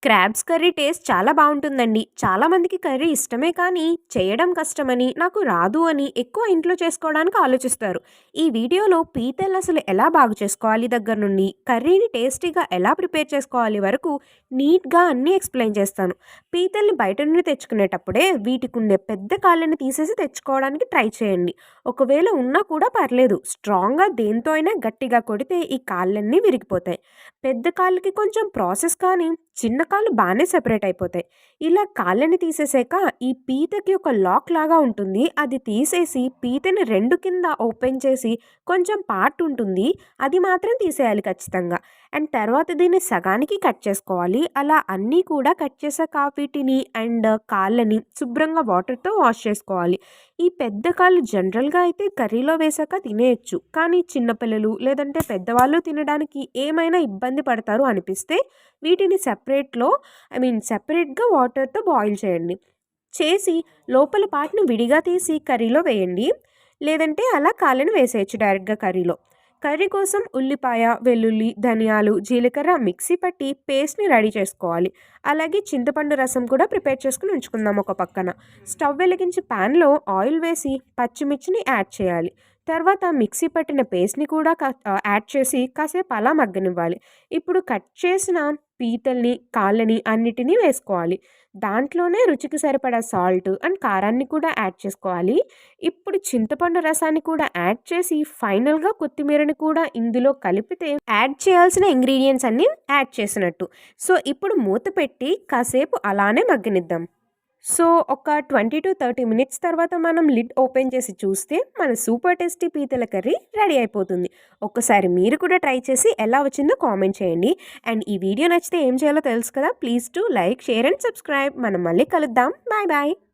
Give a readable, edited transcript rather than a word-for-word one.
Crabs curry taste చాలా బావుంటుందండి. చాలామందికి కర్రీ ఇష్టమే కానీ, చేయడం కష్టమని, నాకు రాదు అని ఎక్కువ ఇంట్లో చేసుకోవడానికి ఆలోచిస్తారు. ఈ వీడియోలో పీతలు అసలు ఎలా బాగు చేసుకోవాలి దగ్గర నుండి, కర్రీని టేస్టీగా ఎలా ప్రిపేర్ చేసుకోవాలి వరకు నీట్‌గా అన్నీ ఎక్స్‌ప్లెయిన్ చేస్తాను. పీతల్ని బయట నుండి తెచ్చుకునేటప్పుడే వీటికుండే పెద్ద కాళ్ళని తీసేసి తెచ్చుకోవడానికి ట్రై చేయండి. ఒకవేళ ఉన్నా కూడా పర్లేదు. స్ట్రాంగ్‌గా దేనితో అయినా గట్టిగా కొడితే ఈ కాళ్ళన్నీ విరిగిపోతాయి. పెద్ద కాళ్ళకి కొంచెం ప్రాసెస్ కానీ, చిన్న కాళ్ళు బానే సెపరేట్ అయిపోతాయి. ఇలా కాళ్ళని తీసేసాక ఈ పీతకి ఒక లాక్ లాగా ఉంటుంది. అది తీసేసి పీతని 2 కింద ఓపెన్ చేసి కొంచెం పార్ట్ ఉంటుంది. అది మాత్రం తీసేయాలి ఖచ్చితంగా. అండ్ తర్వాత దీన్ని సగానికి కట్ చేసుకోవాలి. అలా అన్నీ కూడా కట్ చేసాక వీటిని అండ్ కాళ్ళని శుభ్రంగా వాటర్‌తో వాష్ చేసుకోవాలి. ఈ పెద్ద కాళ్ళు జనరల్‌గా అయితే కర్రీలో వేశాక తినేయొచ్చు. కానీ చిన్న పిల్లలు లేదంటే పెద్దవాళ్ళు తినడానికి ఏమైనా ఇబ్బంది పడతారు అనిపిస్తే వీటిని సెపరేట్‌గా వాటర్‌తో బాయిల్ చేయండి. చేసి లోపల పార్ట్‌ని విడిగా తీసి కర్రీలో వేయండి. లేదంటే అలా కాళ్ళని వేసేయొచ్చు డైరెక్ట్‌గా కర్రీలో. కర్రీ కోసం ఉల్లిపాయ, వెల్లుల్లి, ధనియాలు, జీలకర్ర మిక్సీ పట్టి పేస్ట్‌ని రెడీ చేసుకోవాలి. అలాగే చింతపండు రసం కూడా ప్రిపేర్ చేసుకొని ఉంచుకుందాం ఒక పక్కన. స్టవ్ వెలిగించి పాన్‌లో ఆయిల్ వేసి పచ్చిమిర్చిని యాడ్ చేయాలి. తర్వాత మిక్సీ పట్టిన పేస్ట్‌ని కూడా యాడ్ చేసి కాసేపు అలా మగ్గనివ్వాలి. ఇప్పుడు కట్ చేసిన పీతల్ని, కాళ్ళని అన్నిటిని వేసుకోవాలి. దాంట్లోనే రుచికి సరిపడా సాల్ట్ అండ్ కారాన్ని కూడా యాడ్ చేసుకోవాలి. ఇప్పుడు చింతపండు రసాన్ని కూడా యాడ్ చేసి ఫైనల్‌గా కొత్తిమీరని కూడా ఇందులో కలిపితే యాడ్ చేయాల్సిన ఇంగ్రీడియెంట్స్ అన్నీ యాడ్ చేసినట్టు. సో, ఇప్పుడు మూత పెట్టి కాసేపు అలానే మగ్గనిద్దాం. సో, ఒక 20-30 మినిట్స్ తర్వాత మనం లిడ్ ఓపెన్ చేసి చూస్తే మన సూపర్ టేస్టీ పీతల కర్రీ రెడీ అయిపోతుంది. ఒక్కసారి మీరు కూడా ట్రై చేసి ఎలా వచ్చిందో కామెంట్ చేయండి. అండ్ ఈ వీడియో నచ్చితే ఏం చేయాలో తెలుసు కదా! Please do like, share and subscribe. మనం మళ్ళీ కలుద్దాం. Bye bye.